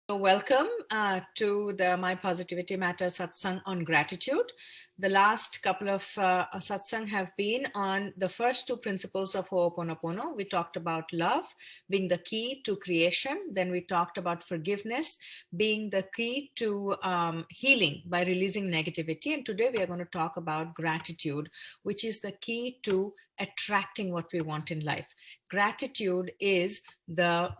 So welcome to the My Positivity Matters satsang on gratitude. The last couple of satsang have been on the first two principles of Ho'oponopono. We talked about love being the key to creation. Then we talked about forgiveness being the key to healing by releasing negativity. And today we are going to talk about gratitude, which is the key to attracting what we want in life. Gratitude is the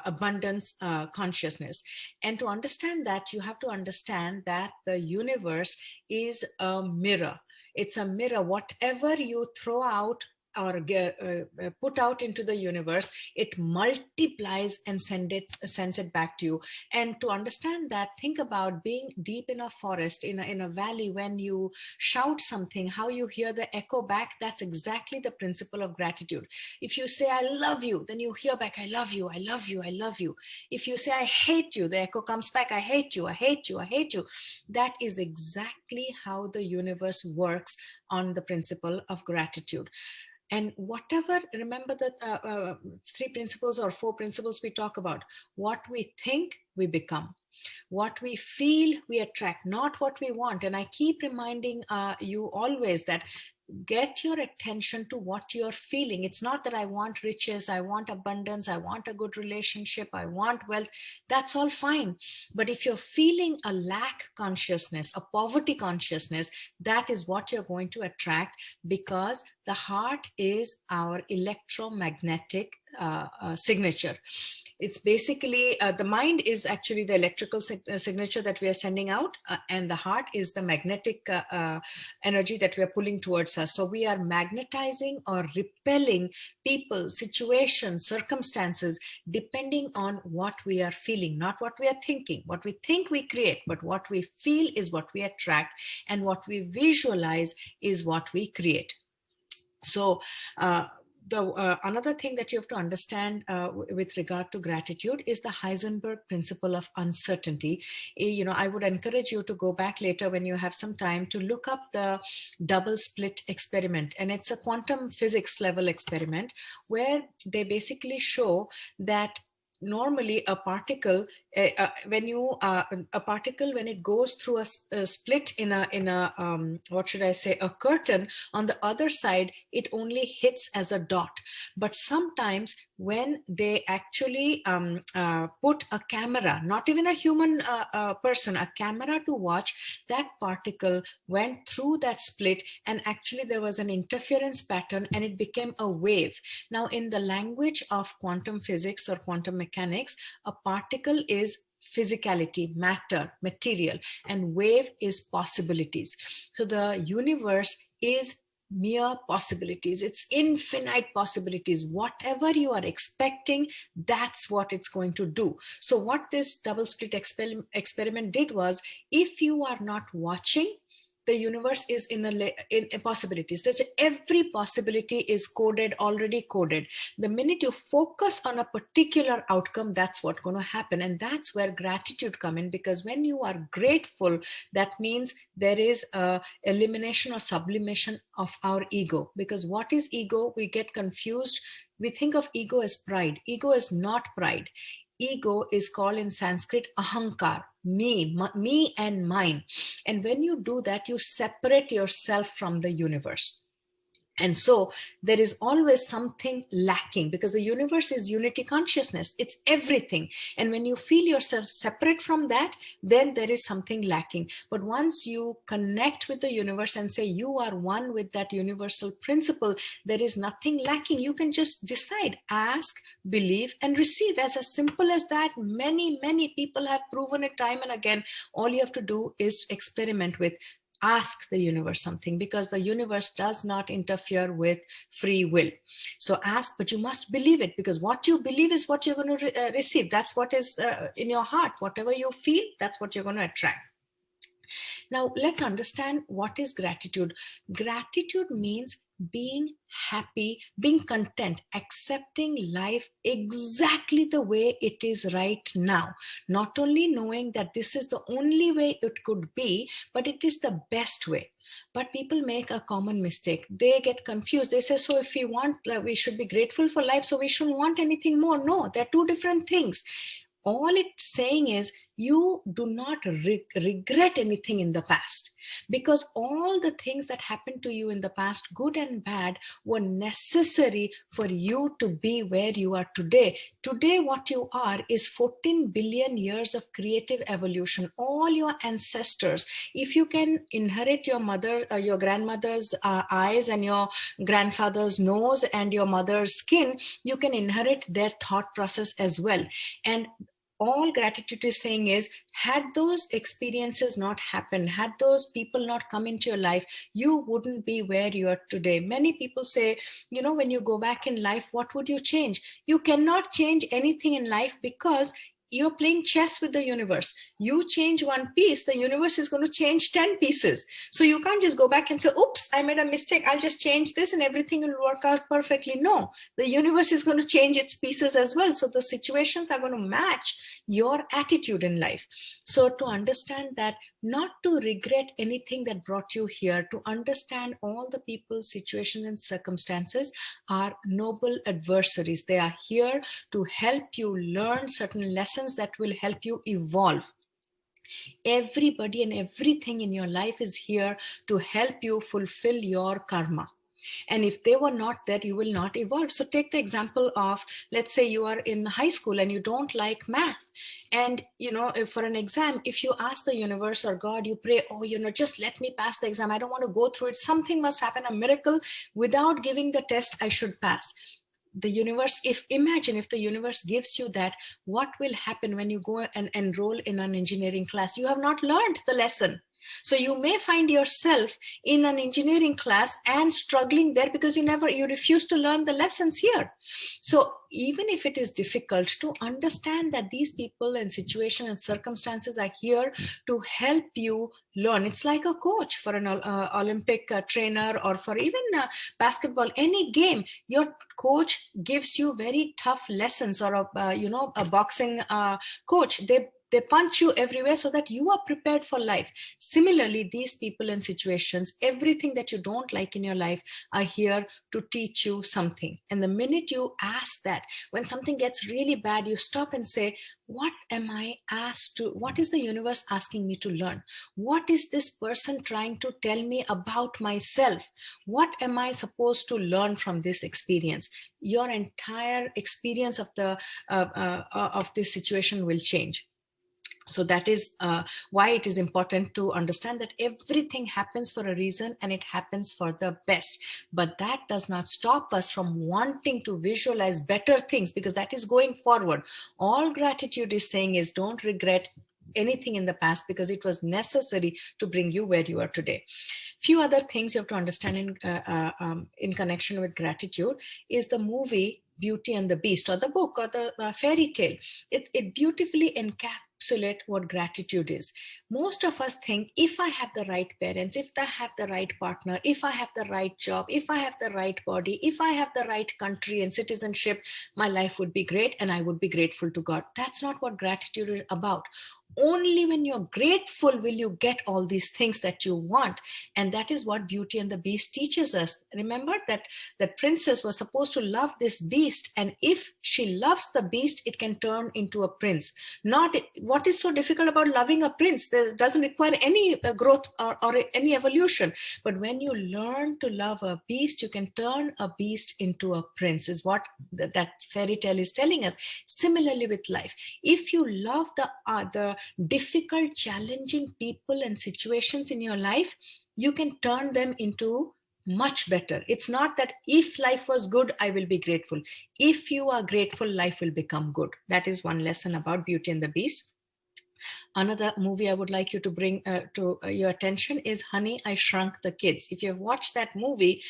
abundance consciousness. And to understand that, you have to understand that the universe is a mirror. It's a mirror. Whatever you throw out or put out into the universe, it multiplies and sends it back to you. And to understand that, think about being deep in a forest, in a valley. When you shout something, how you hear the echo back. That's exactly the principle of gratitude. If you say I love you, then you hear back I love you, I love you, I love you. If you say I hate you, the echo comes back I hate you, I hate you, I hate you. That is exactly how the universe works on the principle of gratitude. And whatever, remember the three principles or four principles we talk about. What we think, we become. What we feel, we attract, not what we want. And I keep reminding you always that get your attention to what you're feeling. It's not that I want riches, I want abundance, I want a good relationship, I want wealth. That's all fine. But if you're feeling a lack consciousness, a poverty consciousness, that is what you're going to attract, because the heart is our electromagnetic signature. It's basically the mind is actually the electrical signature that we are sending out, and the heart is the magnetic energy that we are pulling towards us. So we are magnetizing or repelling people, situations, circumstances, depending on what we are feeling, not what we are thinking. What we think we create, but what we feel is what we attract, and what we visualize is what we create. So another thing that you have to understand with regard to gratitude is the Heisenberg principle of uncertainty. I would encourage you to go back later when you have some time to look up the double slit experiment. And it's a quantum physics level experiment where they basically show that normally a particle when it goes through a split in a what should I say, a curtain, on the other side it only hits as a dot. But sometimes when they actually put a camera, not even a human person, a camera to watch, that particle went through that split, and actually there was an interference pattern and it became a wave. Now, in the language of quantum physics or quantum mechanics, a particle is physicality, matter, material, and wave is possibilities. So the universe is mere possibilities. It's infinite possibilities. Whatever you are expecting, that's what it's going to do. So what this double split experiment did was, if you are not watching, the universe is in possibilities. Every possibility is coded, already coded. The minute you focus on a particular outcome, that's what's going to happen. And that's where gratitude comes in, because when you are grateful, that means there is a elimination or sublimation of our ego. Because what is ego? We get confused. We think of ego as pride. Ego is not pride. Ego is called in Sanskrit ahankar, me and mine. And when you do that, you separate yourself from the universe. And so there is always something lacking, because the universe is unity consciousness. It's everything. And when you feel yourself separate from that, then there is something lacking. But once you connect with the universe and say you are one with that universal principle, there is nothing lacking. You can just decide, ask, believe, and receive. As simple as that. Many, many people have proven it time and again. All you have to do is experiment with. Ask the universe something, because the universe does not interfere with free will. So ask, but you must believe it, because what you believe is what you're going to receive. That's what is in your heart. Whatever you feel, that's what you're going to attract. Now, let's understand what is gratitude. Gratitude means being happy, being content, accepting life exactly the way it is right now. Not only knowing that this is the only way it could be, but it is the best way. But people make a common mistake. They get confused. They say, so if we want, we should be grateful for life, so we shouldn't want anything more. No, they're two different things. all it's saying is you do not regret anything in the past, because all the things that happened to you in the past, good and bad, were necessary for you to be where you are today. Today, what you are is 14 billion years of creative evolution. All your ancestors, if you can inherit your mother, your grandmother's eyes, and your grandfather's nose, and your mother's skin, you can inherit their thought process as well. And all gratitude is saying is, had those experiences not happened, had those people not come into your life, you wouldn't be where you are today. Many people say, when you go back in life, what would you change? You cannot change anything in life, because you're playing chess with the universe. You change one piece, the universe is going to change 10 pieces. So you can't just go back and say, oops, I made a mistake, I'll just change this and everything will work out perfectly. No, the universe is going to change its pieces as well. So the situations are going to match your attitude in life. So to understand that, not to regret anything that brought you here, to understand all the people, situations, and circumstances are noble adversaries. They are here to help you learn certain lessons that will help you evolve. Everybody and everything in your life is here to help you fulfill your karma. And if they were not there, you will not evolve. So take the example of, let's say you are in high school and you don't like math. And, if for an exam, if you ask the universe or God, you pray, oh, just let me pass the exam. I don't want to go through it. Something must happen, a miracle. Without giving the test, I should pass. The universe, imagine if the universe gives you that, what will happen when you go and enroll in an engineering class? You have not learned the lesson. So you may find yourself in an engineering class and struggling there because you refuse to learn the lessons here. So even if it is difficult, to understand that these people and situation and circumstances are here to help you learn. It's like a coach for an Olympic trainer, or for even basketball, any game. Your coach gives you very tough lessons, or a boxing coach. They punch you everywhere so that you are prepared for life. Similarly, these people and situations, everything that you don't like in your life, are here to teach you something. And the minute you ask that, when something gets really bad, you stop and say, what am I asked to? What is the universe asking me to learn? What is this person trying to tell me about myself? What am I supposed to learn from this experience? Your entire experience of this situation will change. So that is why it is important to understand that everything happens for a reason, and it happens for the best. But that does not stop us from wanting to visualize better things, because that is going forward. All gratitude is saying is, don't regret anything in the past, because it was necessary to bring you where you are today. Few other things you have to understand in connection with gratitude is the movie Beauty and the Beast, or the book, or the fairy tale. It beautifully encapsulates what gratitude is. Most of us think, if I have the right parents, if I have the right partner, if I have the right job, if I have the right body, if I have the right country and citizenship, my life would be great and I would be grateful to God. That's not what gratitude is about. Only when you're grateful will you get all these things that you want. And that is what Beauty and the Beast teaches us. Remember that the princess was supposed to love this beast, and if she loves the beast, it can turn into a prince. Not what is so difficult about loving a prince? That doesn't require any growth or any evolution. But when you learn to love a beast, you can turn a beast into a prince, is what that fairy tale is telling us. Similarly with life, if you love the difficult, challenging people and situations in your life, you can turn them into much better. It's not that if life was good, I will be grateful. If you are grateful, life will become good. That is one lesson about Beauty and the Beast. Another movie I would like you to bring to your attention is Honey, I Shrunk the Kids. If you've watched that movie,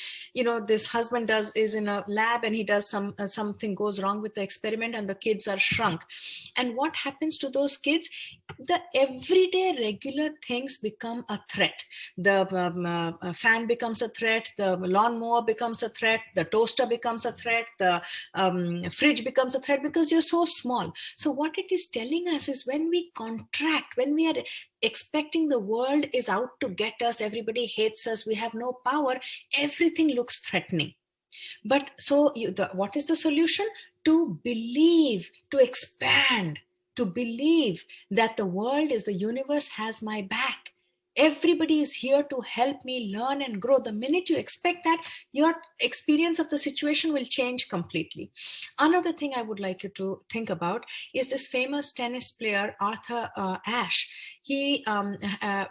this husband is in a lab and he does something goes wrong with the experiment and the kids are shrunk. And what happens to those kids? The everyday regular things become a threat. The fan becomes a threat, the lawnmower becomes a threat, the toaster becomes a threat, the fridge becomes a threat, because you're so small. So what it is telling us is, when we contract, when we are expecting the world is out to get us, everybody hates us, we have no power, everything looks threatening. But so what is the solution? To believe, to expand, to believe that the world is, the universe has my back. Everybody is here to help me learn and grow. The minute you expect that, your experience of the situation will change completely. Another thing I would like you to think about is this famous tennis player, Arthur Ashe. He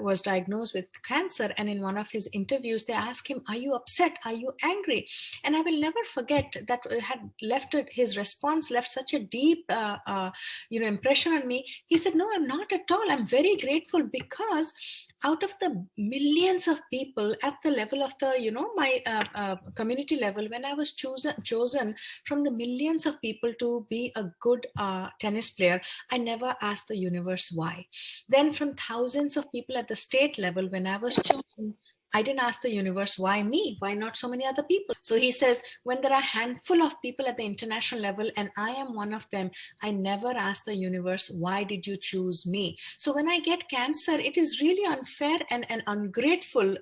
was diagnosed with cancer, and in one of his interviews, they asked him, "Are you upset? Are you angry?" And I will never forget that had left his response left such a deep, impression on me. He said, "No, I'm not at all. I'm very grateful because out of the millions of people at the level of the, my community level, when I was chosen from the millions of people to be a good tennis player, I never asked the universe why. Then from thousands of people at the state level, when I was chosen, I didn't ask the universe, why me? Why not so many other people?" So he says, when there are a handful of people at the international level and I am one of them, I never ask the universe, why did you choose me? So when I get cancer, it is really unfair and ungrateful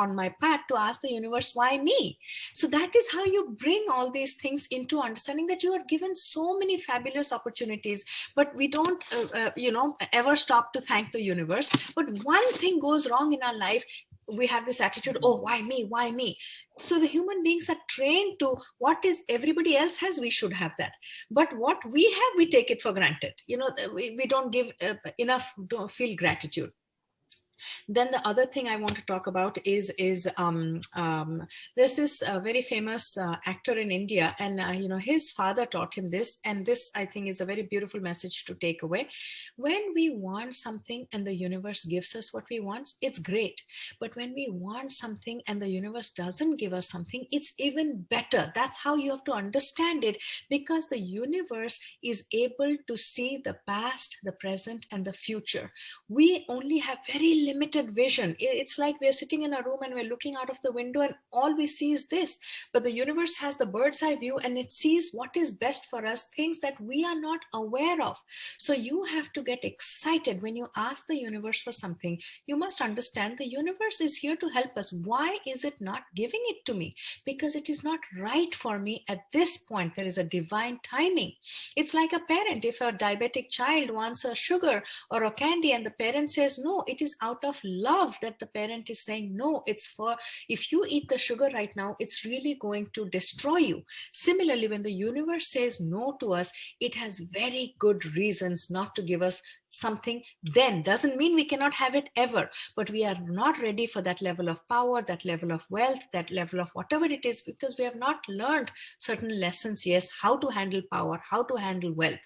on my part to ask the universe, why me? So that is how you bring all these things into understanding that you are given so many fabulous opportunities, but we don't, ever stop to thank the universe. But one thing goes wrong in our life, we have this attitude, oh, why me, why me? So the human beings are trained to, what is everybody else has, we should have that, but what we have, we take it for granted. We don't give enough, don't feel gratitude. Then the other thing I want to talk about is there's this very famous actor in India, and his father taught him this, and this I think is a very beautiful message to take away. When we want something and the universe gives us what we want, it's great. But when we want something and the universe doesn't give us something, it's even better. That's how you have to understand it, because the universe is able to see the past, the present, and the future. We only have very limited vision. It's like we're sitting in a room and we're looking out of the window and all we see is this. But the universe has the bird's eye view and it sees what is best for us, things that we are not aware of. So you have to get excited when you ask the universe for something. You must understand the universe is here to help us. Why is it not giving it to me? Because it is not right for me at this point. There is a divine timing. It's like a parent. If a diabetic child wants a sugar or a candy and the parent says no, it is out of love that the parent is saying no. It's for, if you eat the sugar right now, it's really going to destroy you. Similarly, when the universe says no to us, it has very good reasons not to give us something. Then doesn't mean we cannot have it ever, but we are not ready for that level of power, that level of wealth, that level of whatever it is, because we have not learned certain lessons. Yes, how to handle power, how to handle wealth.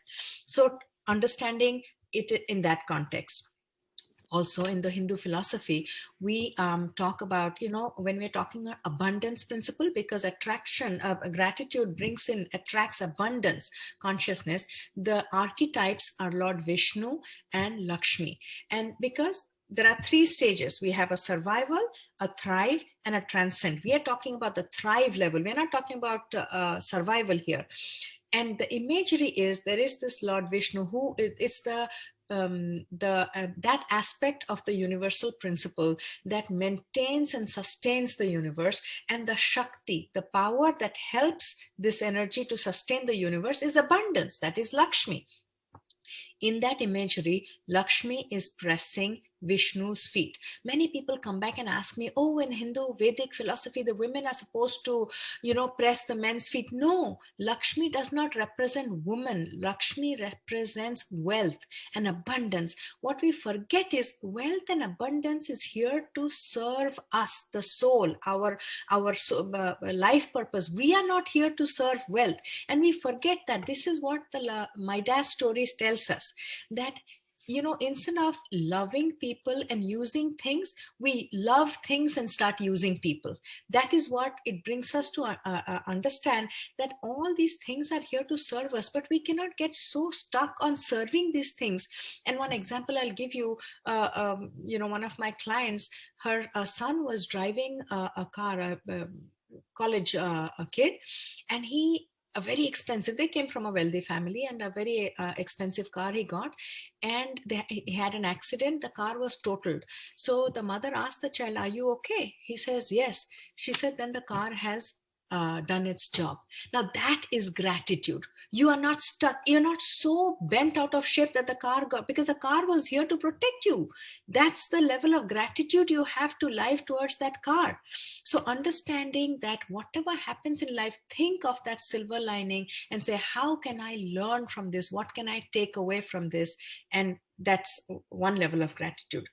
So understanding it in that context. Also in the Hindu philosophy, we talk about, when we're talking about abundance principle, because gratitude attracts abundance consciousness. The archetypes are Lord Vishnu and Lakshmi. And because there are three stages, we have a survival, a thrive, and a transcend. We are talking about the thrive level. We're not talking about survival here. And the imagery is, there is this Lord Vishnu who it's that aspect of the universal principle that maintains and sustains the universe, and the Shakti, the power that helps this energy to sustain the universe, is abundance. That is Lakshmi. In that imagery, Lakshmi is pressing Vishnu's feet. Many people come back and ask me, oh, in Hindu Vedic philosophy, the women are supposed to, press the men's feet. No, Lakshmi does not represent woman. Lakshmi represents wealth and abundance. What we forget is wealth and abundance is here to serve us, the soul, our life purpose. We are not here to serve wealth. And we forget that. This is what the Midas stories tells us, that instead of loving people and using things, we love things and start using people. That is what it brings us to understand, that all these things are here to serve us, but we cannot get so stuck on serving these things. And one example I'll give you, one of my clients, her son was driving a car, a college a kid, and a very expensive, they came from a wealthy family, and a very expensive car he got, and he had an accident. The car was totaled. So the mother asked the child, are you okay? He says yes. She said, then the car has done its job. Now that is gratitude. You are not stuck. You're not so bent out of shape that the car got, because the car was here to protect you. That's the level of gratitude you have to live towards that car. So understanding that whatever happens in life, think of that silver lining and say, how can I learn from this? What can I take away from this? And that's one level of gratitude.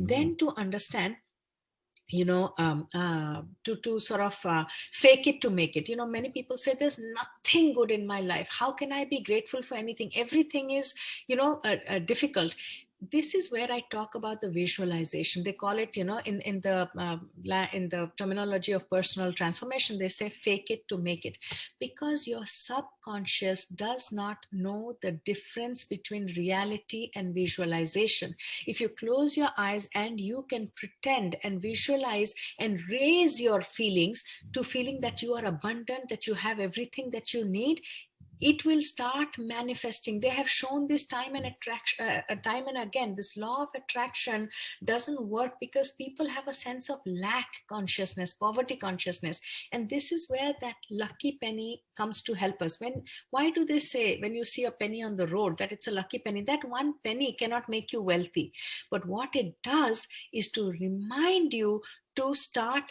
Then to understand, to sort of fake it to make it. Many people say there's nothing good in my life. How can I be grateful for anything? Everything is, difficult. This is where I talk about the visualization. They call it, in the terminology of personal transformation, they say fake it to make it, because your subconscious does not know the difference between reality and visualization. If you close your eyes and you can pretend and visualize and raise your feelings to feeling that you are abundant, that you have everything that you need, it will start manifesting. They have shown this time and time and again. This law of attraction doesn't work because people have a sense of lack consciousness, poverty consciousness, and this is where that lucky penny comes to help us. Why do they say when you see a penny on the road that it's a lucky penny? That one penny cannot make you wealthy, but what it does is to remind you to start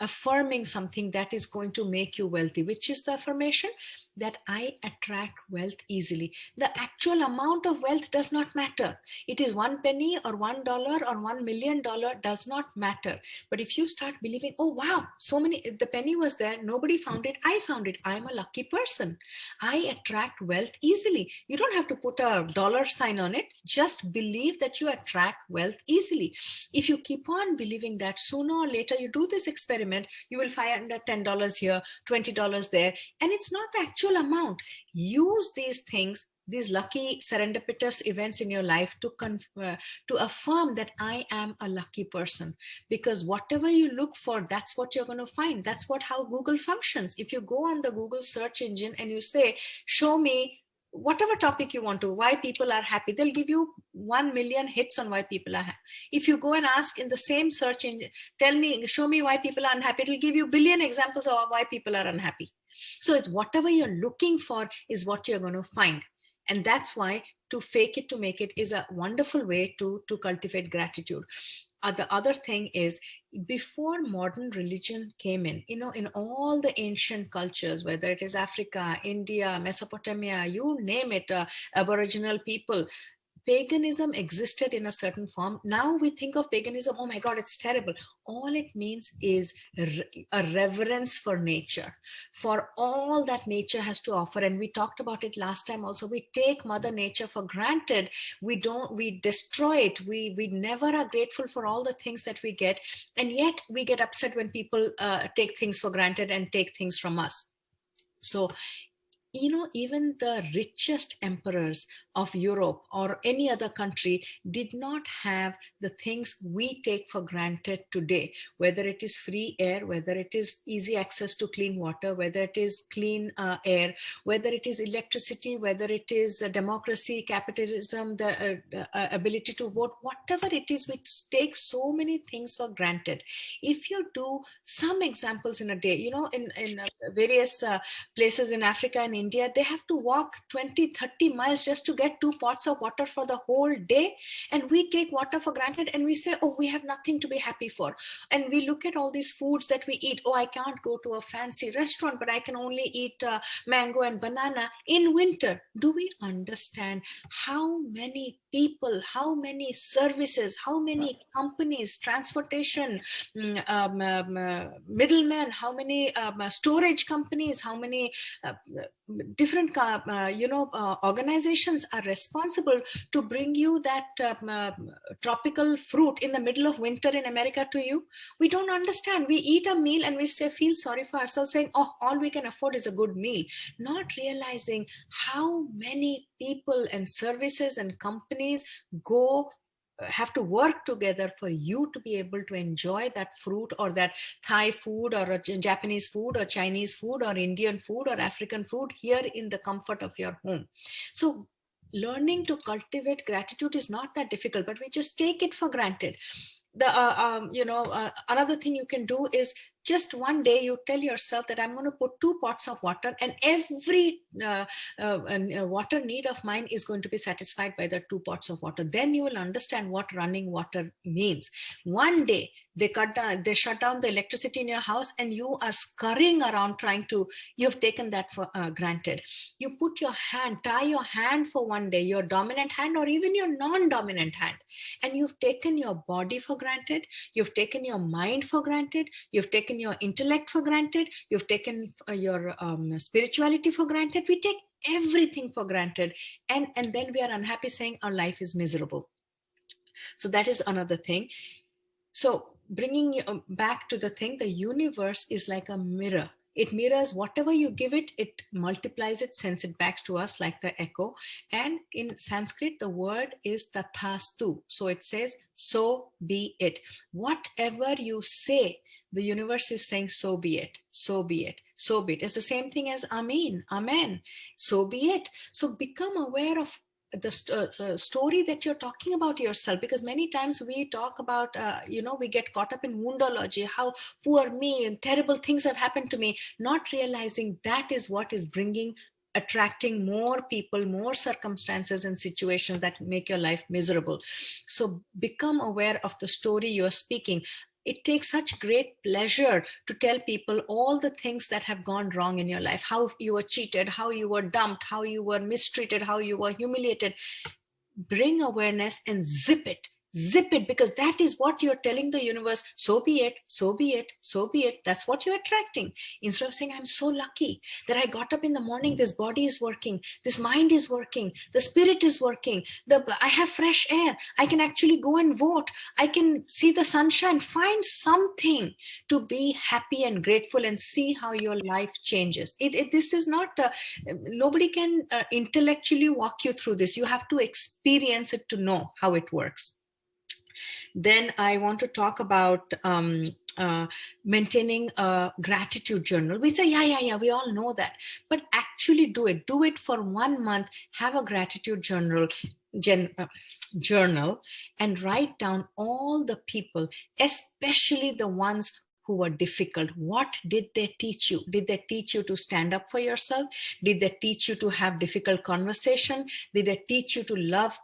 affirming something that is going to make you wealthy. Which is the affirmation? That I attract wealth easily. The actual amount of wealth does not matter. It is 1 penny or $1 or $1 million does not matter. But if you start believing, oh wow, so many, the penny was there, nobody found it, I found it, I'm a lucky person, I attract wealth easily. You don't have to put a dollar sign on it. Just believe that you attract wealth easily. If you keep on believing that, sooner or later you do this experiment, you will find $10 here, $20 there, and it's not the actual amount. Use these things, these lucky serendipitous events in your life to affirm that I am a lucky person, because whatever you look for, that's what you're going to find. That's how Google functions. If you go on the Google search engine and you say, show me whatever topic you want to, why people are happy, they'll give you 1 million hits on why people are happy. If you go and ask in the same search engine, show me why people are unhappy, it'll give you billion examples of why people are unhappy. So it's whatever you're looking for is what you're going to find. And that's why to fake it to make it is a wonderful way to cultivate gratitude. The other thing is, before modern religion came in, in all the ancient cultures, whether it is Africa, India, Mesopotamia, you name it, Aboriginal people, paganism existed in a certain form. Now we think of paganism, oh my God, it's terrible. All it means is a reverence for nature, for all that nature has to offer. And we talked about it last time also. We take Mother Nature for granted. We destroy it. We never are grateful for all the things that we get. And yet we get upset when people take things for granted and take things from us. So even the richest emperors of Europe or any other country did not have the things we take for granted today, whether it is free air, whether it is easy access to clean water, whether it is clean air, whether it is electricity, whether it is democracy, capitalism, the ability to vote, whatever it is, we take so many things for granted. If you do some examples in a day, in various places in Africa and India, they have to walk 20-30 miles just to get 2 pots of water for the whole day. And we take water for granted and we say, oh, we have nothing to be happy for. And we look at all these foods that we eat. Oh, I can't go to a fancy restaurant, but I can only eat mango and banana in winter. Do we understand how many people, how many services, how many companies, transportation, middlemen, how many storage companies, how many different organizations are responsible to bring you that tropical fruit in the middle of winter in America to you? We don't understand. We eat a meal and we feel sorry for ourselves, saying, oh, all we can afford is a good meal, not realizing how many people and services and companies have to work together for you to be able to enjoy that fruit or that Thai food or Japanese food or Chinese food or Indian food or African food here in the comfort of your home. So learning to cultivate gratitude is not that difficult, but we just take it for granted. Another thing you can do is Just one day you tell yourself that I'm going to put 2 pots of water, and every water need of mine is going to be satisfied by the 2 pots of water. Then you will understand what running water means. One day they shut down the electricity in your house, and you are scurrying around you've taken that for granted. You put your hand, tie your hand for one day, your dominant hand or even your non-dominant hand, and you've taken your body for granted, you've taken your mind for granted, you've taken your intellect for granted, you've taken your spirituality for granted. We take everything for granted, and then we are unhappy, saying our life is miserable. So that is another thing. So bringing you back to the thing, the universe is like a mirror. It mirrors whatever you give it, it multiplies it, sends it back to us like the echo. And in Sanskrit, the word is tathastu. So it says, so be it. Whatever you say, the universe is saying, so be it, so be it, so be it. It's the same thing as Amen, Amen, so be it. So become aware of the story that you're talking about yourself, because many times we talk about, we get caught up in woundology, how poor me and terrible things have happened to me, not realizing that is what is attracting more people, more circumstances and situations that make your life miserable. So become aware of the story you're speaking. It takes such great pleasure to tell people all the things that have gone wrong in your life, how you were cheated, how you were dumped, how you were mistreated, how you were humiliated. Bring awareness and zip it, because that is what you're telling the universe. So be it, so be it, so be it. That's what you're attracting. Instead of saying, I'm so lucky that I got up in the morning, this body is working, this mind is working, the spirit is working, I have fresh air, I can actually go and vote, I can see the sunshine. Find something to be happy and grateful, and see how your life changes. This is not nobody can intellectually walk you through this. You have to experience it to know how it works. Then I want to talk about maintaining a gratitude journal. We say, yeah, we all know that, but actually do it. Do it for 1 month. Have a gratitude journal, and write down all the people, especially the ones who were difficult. What did they teach you? Did they teach you to stand up for yourself? Did they teach you to have difficult conversation? Did they teach you to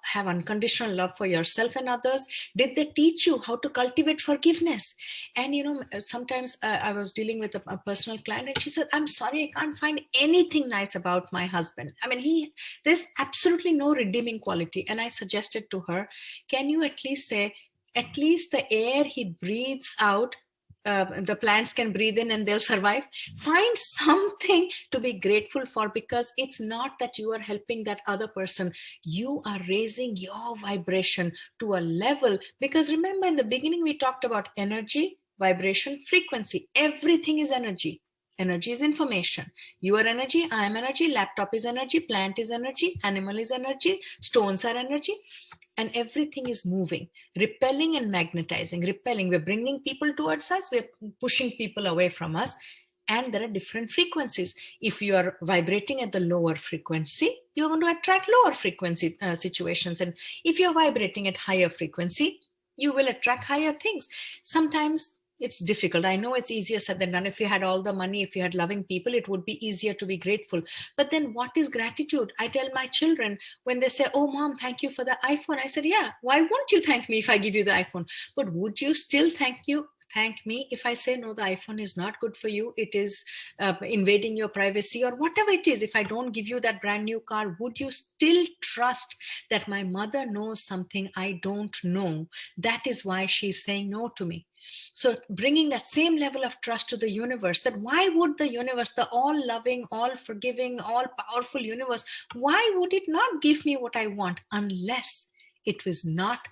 have unconditional love for yourself and others? Did they teach you how to cultivate forgiveness? And sometimes I was dealing with a personal client, and she said, I'm sorry, I can't find anything nice about my husband. I mean, there's absolutely no redeeming quality. And I suggested to her, can you at least say, at least the air he breathes out, the plants can breathe in and they'll survive. Find something to be grateful for, because it's not that you are helping that other person. You are raising your vibration to a level, because remember in the beginning we talked about energy, vibration, frequency. Everything is energy. Energy is information. You are energy, I am energy, laptop is energy, plant is energy, animal is energy, stones are energy. And everything is moving, repelling and magnetizing. Repelling, we're bringing people towards us, we're pushing people away from us. And there are different frequencies. If you are vibrating at the lower frequency, you're going to attract lower frequency situations. And if you're vibrating at higher frequency, you will attract higher things. Sometimes it's difficult. I know it's easier said than done. If you had all the money, if you had loving people, it would be easier to be grateful. But then what is gratitude? I tell my children when they say, oh, mom, thank you for the iPhone. I said, yeah, why won't you thank me if I give you the iPhone? But would you still thank me if I say, no, the iPhone is not good for you, it is invading your privacy, or whatever it is? If I don't give you that brand new car, would you still trust that my mother knows something I don't know? That is why she's saying no to me. So bringing that same level of trust to the universe, that why would the universe, the all loving, all forgiving, all powerful universe, why would it not give me what I want unless it was not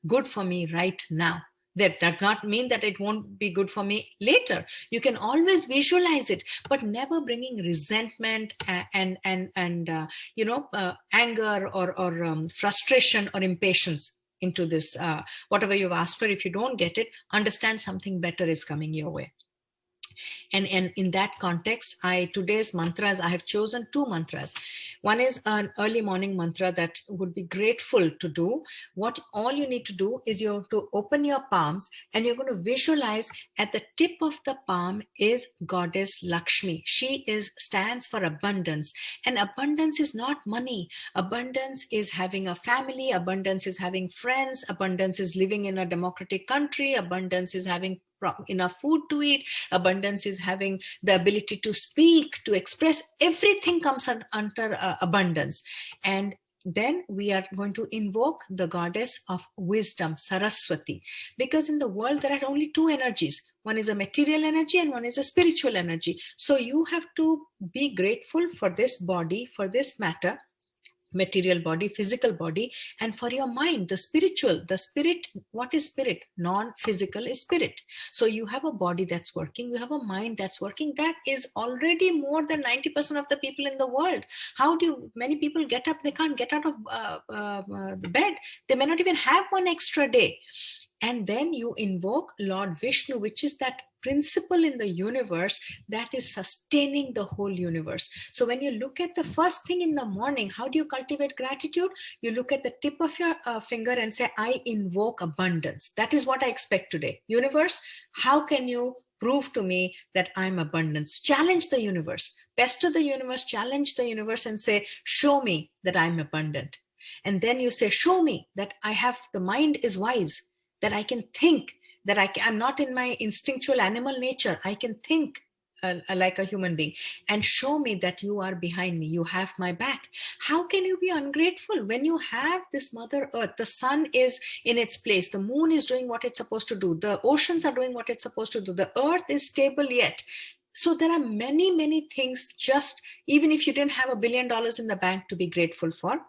good for me right now? That does not mean that it won't be good for me later. You can always visualize it, but never bringing resentment and anger or frustration or impatience into this. Whatever you've asked for, if you don't get it, understand something better is coming your way. And in that context, today's mantras, I have chosen 2 mantras. One is an early morning mantra that would be grateful to do. What all you need to do is you have to open your palms, and you're going to visualize at the tip of the palm is Goddess Lakshmi. She stands for abundance, and abundance is not money. Abundance is having a family. Abundance is having friends. Abundance is living in a democratic country. Abundance is having enough food to eat. Abundance is having the ability to speak, to express. Everything comes under abundance. And then we are going to invoke the goddess of wisdom, Saraswati, because in the world there are only 2 energies. One is a material energy and one is a spiritual energy. So you have to be grateful for this body, for this matter, material body, physical body, and for your mind, the spiritual, the spirit. What is spirit? Non-physical is spirit. So you have a body that's working, you have a mind that's working. That is already more than 90% of the people in the world. Many people get up, they can't get out of the bed. They may not even have one extra day. And then you invoke Lord Vishnu, which is that principle in the universe that is sustaining the whole universe. So when you look at the first thing in the morning, how do you cultivate gratitude? You look at the tip of your finger and say, I invoke abundance. That is what I expect today. Universe, how can you prove to me that I'm abundance? Challenge the universe, pester the universe, challenge the universe and say, show me that I'm abundant. And then you say, show me that the mind is wise, that I can think, that I'm not in my instinctual animal nature. I can think like a human being, and show me that you are behind me. You have my back. How can you be ungrateful when you have this Mother Earth? The sun is in its place. The moon is doing what it's supposed to do. The oceans are doing what it's supposed to do. The earth is stable yet. So there are many, many things, just even if you didn't have $1 billion in the bank, to be grateful for.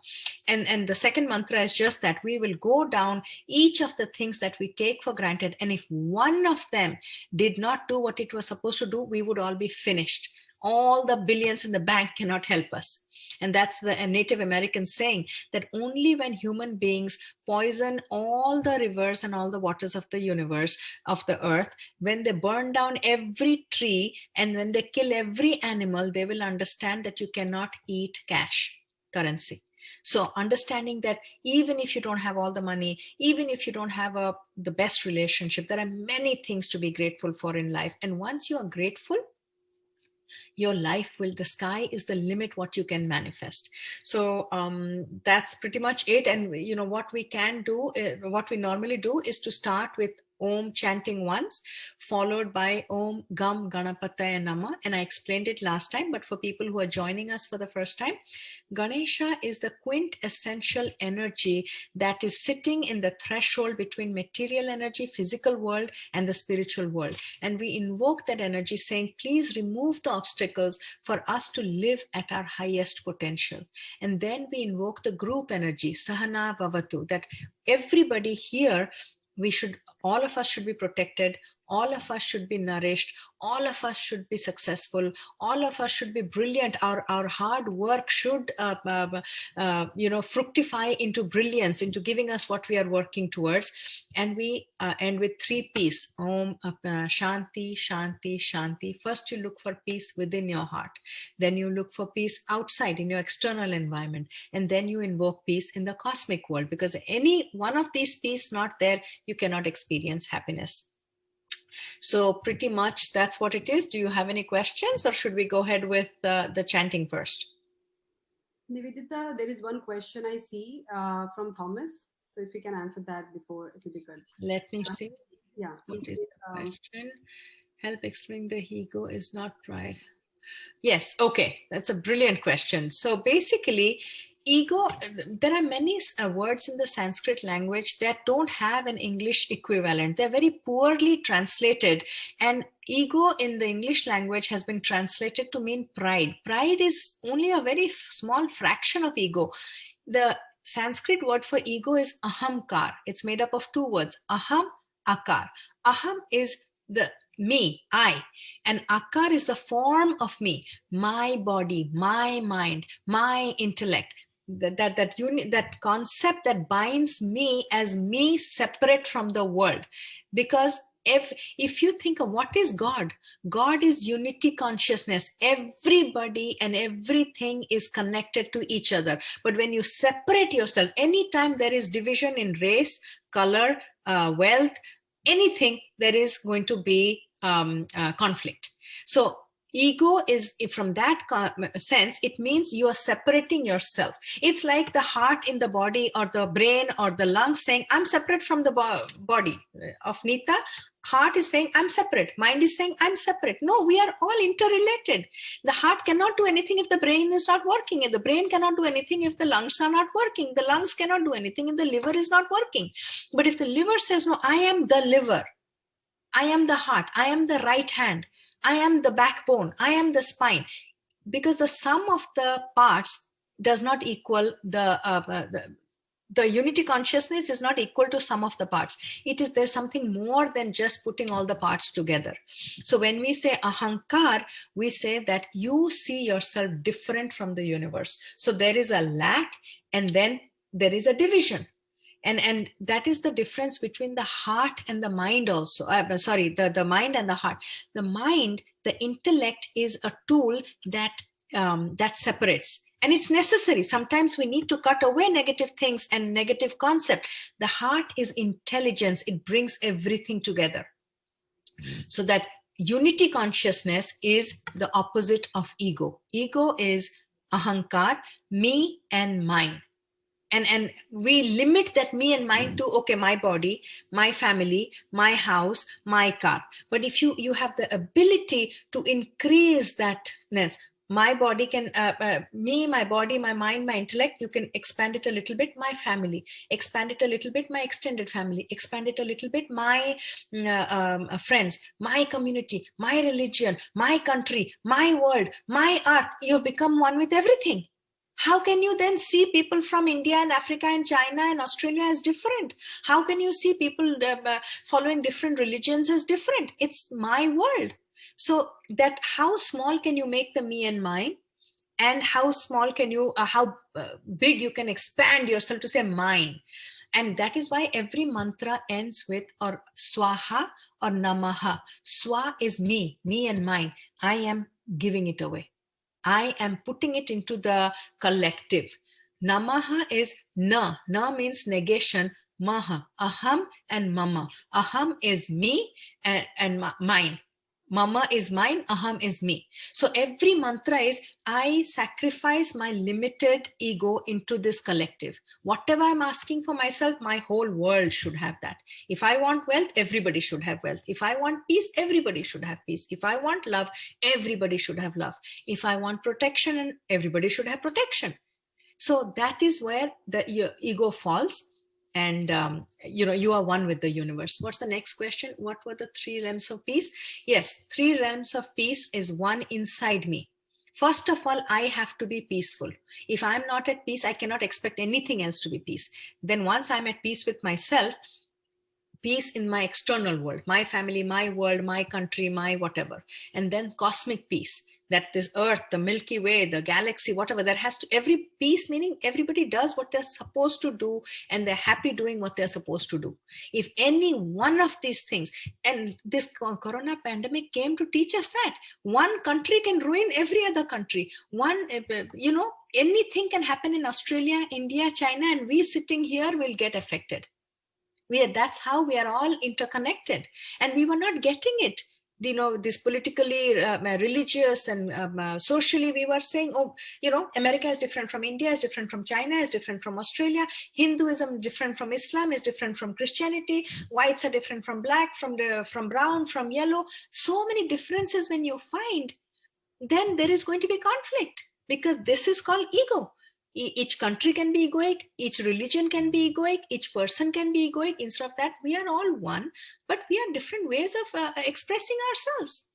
And the second mantra is just that we will go down each of the things that we take for granted. And if one of them did not do what it was supposed to do, we would all be finished. All the billions in the bank cannot help us. And that's the Native American saying, that only when human beings poison all the rivers and all the waters of the universe, of the earth, when they burn down every tree and when they kill every animal, they will understand that you cannot eat cash, currency. So understanding that even if you don't have all the money, even if you don't have the best relationship, there are many things to be grateful for in life. And once you are grateful, your life the sky is the limit what you can manifest. So that's pretty much it. And what we can do, what we normally do is to start with Om chanting once, followed by Om Gam Ganapataya Nama. And I explained it last time, but for people who are joining us for the first time, Ganesha is the quintessential energy that is sitting in the threshold between material energy, physical world, and the spiritual world. And we invoke that energy saying, please remove the obstacles for us to live at our highest potential. And then we invoke the group energy, Sahana Bhavatu, that everybody here, all of us should be protected, all of us should be nourished, all of us should be successful, all of us should be brilliant. Our hard work should fructify into brilliance, into giving us what we are working towards. And we end with 3 P's. Om Shanti, Shanti, Shanti. First you look for peace within your heart, then you look for peace outside in your external environment, and then you invoke peace in the cosmic world, because any one of these peace not there, you cannot experience happiness. So pretty much that's what it is. Do you have any questions, or should we go ahead with the chanting first? Nivedita, there is one question I see from Thomas. So if you can answer that before, it will be good. Let me see. Yeah. What is the question? Help explain the ego is not pride. Yes. Okay. That's a brilliant question. So basically, ego, there are many words in the Sanskrit language that don't have an English equivalent. They're very poorly translated. And ego in the English language has been translated to mean pride. Pride is only a very small fraction of ego. The Sanskrit word for ego is ahamkar. It's made up of 2 words, aham, akar. Aham is the me, I, and akar is the form of me, my body, my mind, my intellect. That concept that binds me as me separate from the world, because if you think of what is God, God is unity consciousness. Everybody and everything is connected to each other. But when you separate yourself, anytime there is division in race, color, wealth, anything, there is going to be conflict. So ego is, from that sense, it means you are separating yourself. It's like the heart in the body, or the brain or the lungs saying, I'm separate from the body of Nita. Heart is saying, I'm separate. Mind is saying, I'm separate. No, we are all interrelated. The heart cannot do anything if the brain is not working, and the brain cannot do anything if the lungs are not working. The lungs cannot do anything if the liver is not working. But if the liver says, no, I am the liver, I am the heart, I am the right hand, I am the backbone, I am the spine, because the sum of the parts does not equal the unity consciousness is not equal to sum of the parts. It is, there's something more than just putting all the parts together. So when we say ahankar, we say that you see yourself different from the universe. So there is a lack, and then there is a division. And that is the difference between the heart and the mind also. The mind and the heart. The mind, the intellect, is a tool that that separates. And it's necessary. Sometimes we need to cut away negative things and negative concept. The heart is intelligence. It brings everything together. So that unity consciousness is the opposite of ego. Ego is ahankar, me and mine. And we limit that me and mine to, okay, my body, my family, my house, my car. But if you have the ability to increase that, my body can, me, my body, my mind, my intellect, you can expand it a little bit, my family, expand it a little bit, my extended family, expand it a little bit, my friends, my community, my religion, my country, my world, my earth. You become one with everything. How can you then see people from India and Africa and China and Australia as different? How can you see people following different religions as different? It's my world. So that how small can you make the me and mine, and how small can you, how big you can expand yourself to say mine. And that is why every mantra ends with or swaha or namaha. Swa is me and mine. I am giving it away. I am putting it into the collective. Namaha is na. Na means negation. Maha, aham and mama. Aham is me and mine. Mama is mine, aham is me. So every mantra is, I sacrifice my limited ego into this collective. Whatever I'm asking for myself, my whole world should have that. If I want wealth, everybody should have wealth. If I want peace, everybody should have peace. If I want love, everybody should have love. If I want protection, everybody should have protection. So that is where your ego falls. And you are one with the universe. What's the next question? What were the 3 realms of peace? Yes, 3 realms of peace is one inside me. First of all, I have to be peaceful. If I'm not at peace, I cannot expect anything else to be peace. Then once I'm at peace with myself, peace in my external world, my family, my world, my country, my whatever. And then cosmic peace, that this earth, the Milky Way, the galaxy, whatever, that has to, every peace, meaning everybody does what they're supposed to do, and they're happy doing what they're supposed to do. If any one of these things, and this corona pandemic came to teach us that one country can ruin every other country. Anything can happen in Australia, India, China, and we sitting here will get affected. That's how we are all interconnected, and we were not getting it. This politically, religious, and socially, we were saying, America is different from India, is different from China, is different from Australia. Hinduism different from Islam, is different from Christianity. Whites are different from black, from brown, from yellow. So many differences when you find, then there is going to be conflict, because this is called ego. Each country can be egoic, each religion can be egoic, each person can be egoic. Instead of that, we are all one, but we are different ways of expressing ourselves.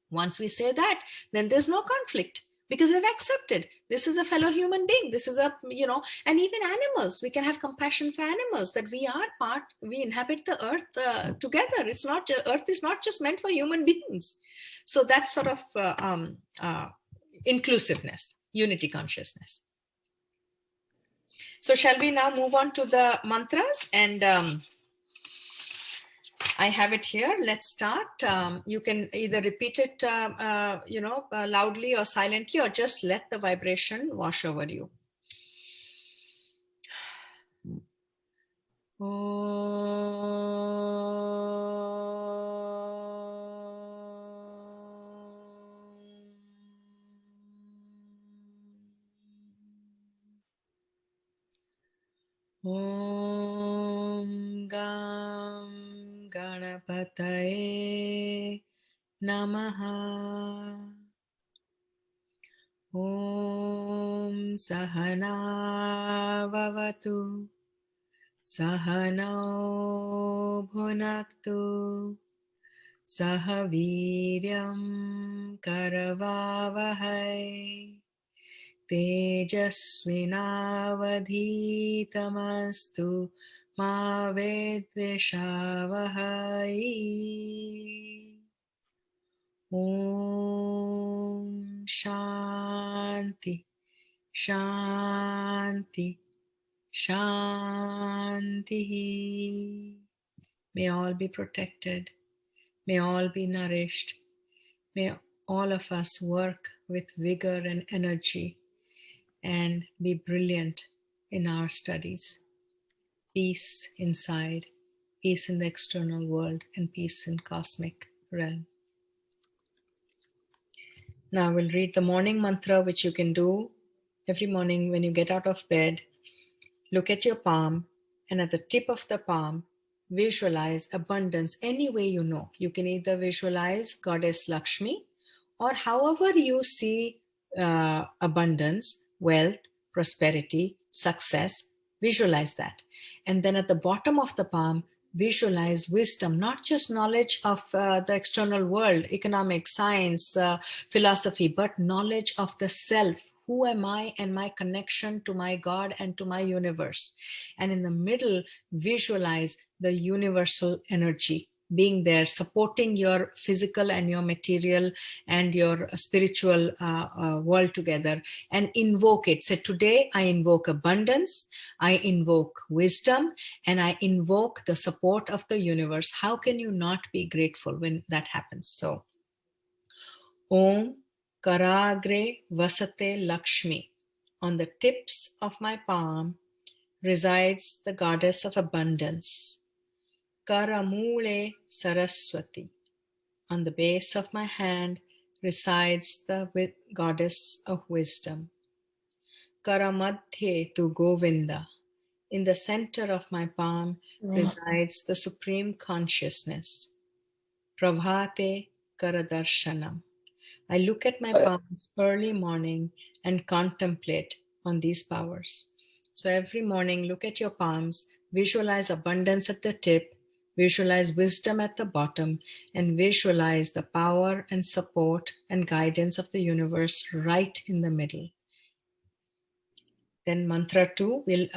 Once we say that, then there's no conflict, because we've accepted this is a fellow human being. This is and even animals, we can have compassion for animals, that we inhabit the earth together. It's not, earth is not just meant for human beings. So that's sort of inclusiveness, unity consciousness. So shall we now move on to the mantras? And I have it here. Let's start. You can either repeat it, loudly or silently, or just let the vibration wash over you. Om Gam Ganapataye Namaha. Om Sahana Vavatu Sahano Bhunaktu Sahaviryam Karavavahai Tejasvinavadhitamastu Ma Vedvishavahai. Om Shanti Shanti Shanti. May all be protected. May all be nourished. May all of us work with vigor and energy and be brilliant in our studies. Peace inside, peace in the external world, and peace in cosmic realm. Now we'll read the morning mantra, which you can do every morning when you get out of bed. Look at your palm, and at the tip of the palm, visualize abundance any way you know. You can either visualize Goddess Lakshmi, or however you see abundance, wealth, prosperity, success, visualize that. And then at the bottom of the palm, visualize wisdom, not just knowledge of the external world, economics, science, philosophy, but knowledge of the self. Who am I and my connection to my God and to my universe? And in the middle, visualize the universal energy being there, supporting your physical and your material and your spiritual world together, and invoke it. So today I invoke abundance, I invoke wisdom, and I invoke the support of the universe. How can you not be grateful when that happens? So, Om Karagre Vasate Lakshmi. On the tips of my palm resides the goddess of abundance. Karamule Saraswati. On the base of my hand resides the goddess of wisdom. Karamadhye tu Govinda. In the center of my palm resides the supreme consciousness. Prabhate Karadarshanam. I look at my palms early morning and contemplate on these powers. So every morning, look at your palms, visualize abundance at the tip, visualize wisdom at the bottom, and visualize the power and support and guidance of the universe right in the middle. Then mantra 2, will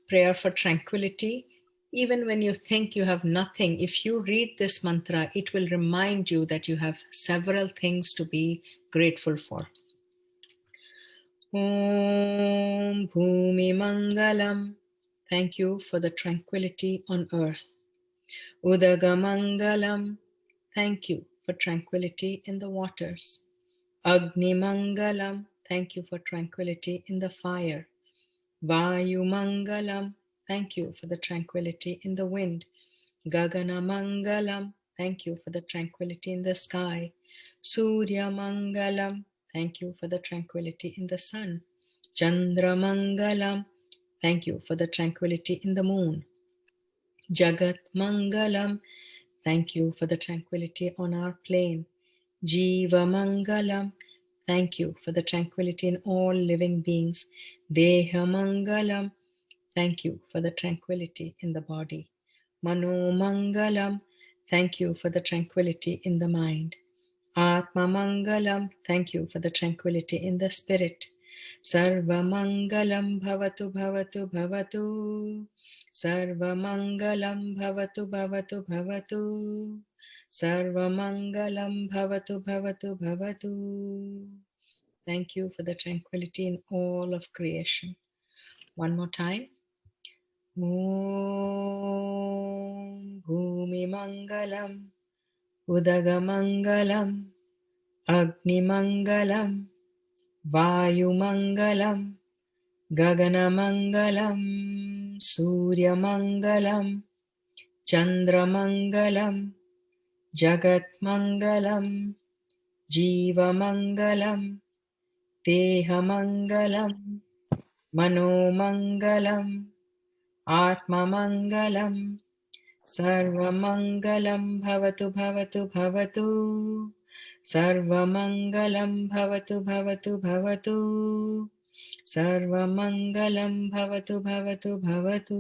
prayer for tranquility. Even when you think you have nothing, if you read this mantra, it will remind you that you have several things to be grateful for. Om Bhumi Mangalam. Thank you for the tranquility on earth. Udaga Mangalam. Thank you for tranquility in the waters. Agni Mangalam. Thank you for tranquility in the fire. Vayu Mangalam. Thank you for the tranquility in the wind. Gagana Mangalam. Thank you for the tranquility in the sky. Surya Mangalam. Thank you for the tranquility in the sun. Chandra Mangalam. Thank you for the tranquility in the moon. Jagat Mangalam. Thank you for the tranquility on our plane. Jiva Mangalam. Thank you for the tranquility in all living beings. Deha Mangalam. Thank you for the tranquility in the body. Mano Mangalam. Thank you for the tranquility in the mind. Atma Mangalam. Thank you for the tranquility in the spirit. Sarva Mangalam Bhavatu Bhavatu Bhavatu. Sarva Mangalam Bhavatu Bhavatu Bhavatu. Sarva Mangalam Bhavatu Bhavatu Bhavatu. Thank you for the tranquility in all of creation. One more time. Om Bhumi Bhumimangalam, Udagamangalam, Agnimangalam, Vayumangalam, Gaganamangalam, Suryamangalam, Chandramangalam, Jagatmangalam, Jivamangalam, Tehamangalam, Manomangalam, Atmamangalam, Sarvamangalam bhavatu bhavatu bhavatu, Sarvamangalam bhavatu bhavatu bhavatu, Sarvamangalam bhavatu bhavatu bhavatu.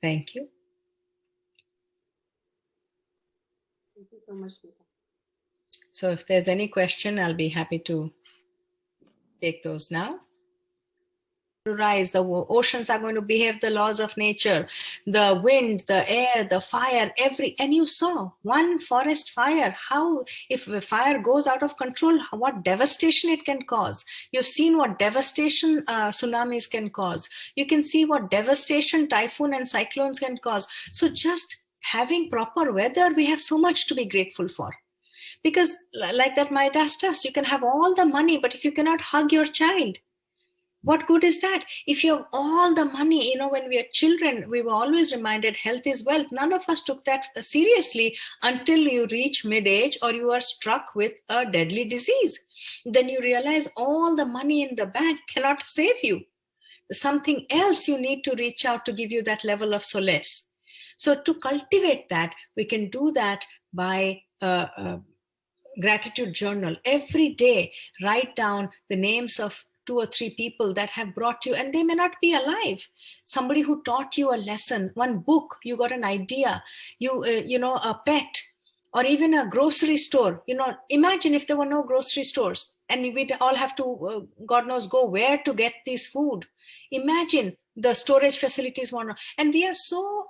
Thank you. Thank you so much, Nita. So if there's any question, I'll be happy to take those now. Rise, the oceans are going to behave the laws of nature, the wind, the air, the fire, and you saw one forest fire, how if a fire goes out of control, what devastation it can cause. You've seen what devastation tsunamis can cause. You can see what devastation typhoon and cyclones can cause. So just having proper weather, we have so much to be grateful for. Because like that Midas does, you can have all the money, but if you cannot hug your child, what good is that? If you have all the money, when we are children, we were always reminded health is wealth. None of us took that seriously until you reach mid-age or you are struck with a deadly disease. Then you realize all the money in the bank cannot save you. Something else you need to reach out to give you that level of solace. So to cultivate that, we can do that by gratitude journal. Every day, write down the names of 2 or 3 people that have brought you, and they may not be alive. Somebody who taught you a lesson, one book, you got an idea, a pet, or even a grocery store. Imagine if there were no grocery stores and we'd all have to, God knows, go where to get this food. Imagine the storage facilities were not, and we are so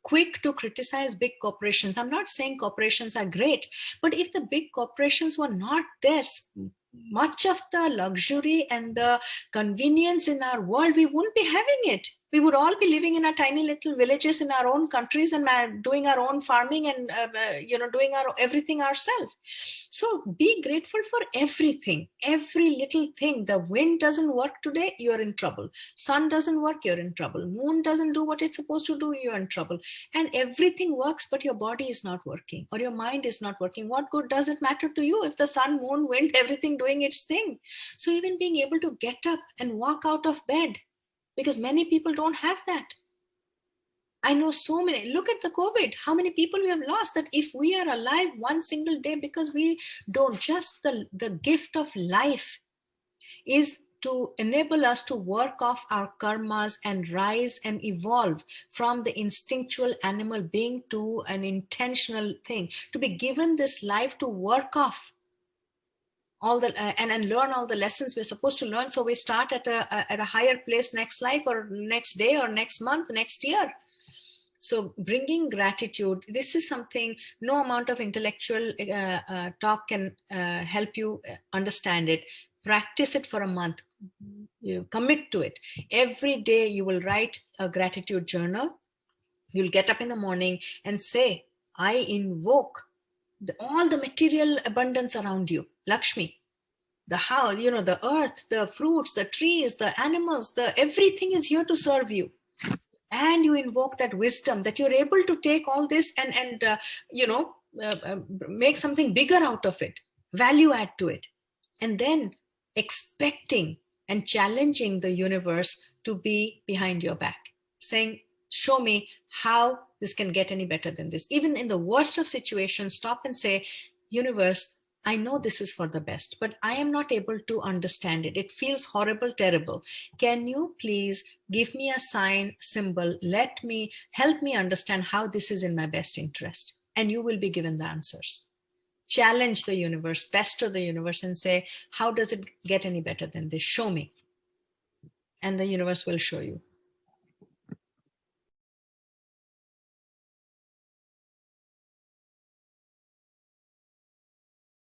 quick to criticize big corporations. I'm not saying corporations are great, but if the big corporations were not there, much of the luxury and the convenience in our world, we wouldn't be having it. We would all be living in our tiny little villages in our own countries and doing our own farming and doing our everything ourselves. So be grateful for everything, every little thing. The wind doesn't work today, you're in trouble. Sun doesn't work, you're in trouble. Moon doesn't do what it's supposed to do, you're in trouble. And everything works, but your body is not working or your mind is not working. What good does it matter to you if the sun, moon, wind, everything doing its thing? So even being able to get up and walk out of bed, because many people don't have that. I know so many. Look at the COVID, how many people we have lost. That if we are alive one single day, because we don't, just the gift of life is to enable us to work off our karmas and rise and evolve from the instinctual animal being to an intentional thing, to be given this life to work off all the and learn all the lessons we're supposed to learn. So we start at a higher place next life or next day or next month, next year. So bringing gratitude, this is something no amount of intellectual talk can help you understand it. Practice it for a month. Commit to it. Every day you will write a gratitude journal. You'll get up in the morning and say, I invoke all the material abundance around you. Lakshmi, the house, the earth, the fruits, the trees, the animals, everything is here to serve you. And you invoke that wisdom, that you're able to take all this and make something bigger out of it, value add to it. And then expecting and challenging the universe to be behind your back, saying, show me how this can get any better than this. Even in the worst of situations, stop and say, universe, I know this is for the best, but I am not able to understand it. It feels horrible, terrible. Can you please give me a sign, symbol, help me understand how this is in my best interest? And you will be given the answers. Challenge the universe, pester the universe and say, how does it get any better than this? Show me. And the universe will show you.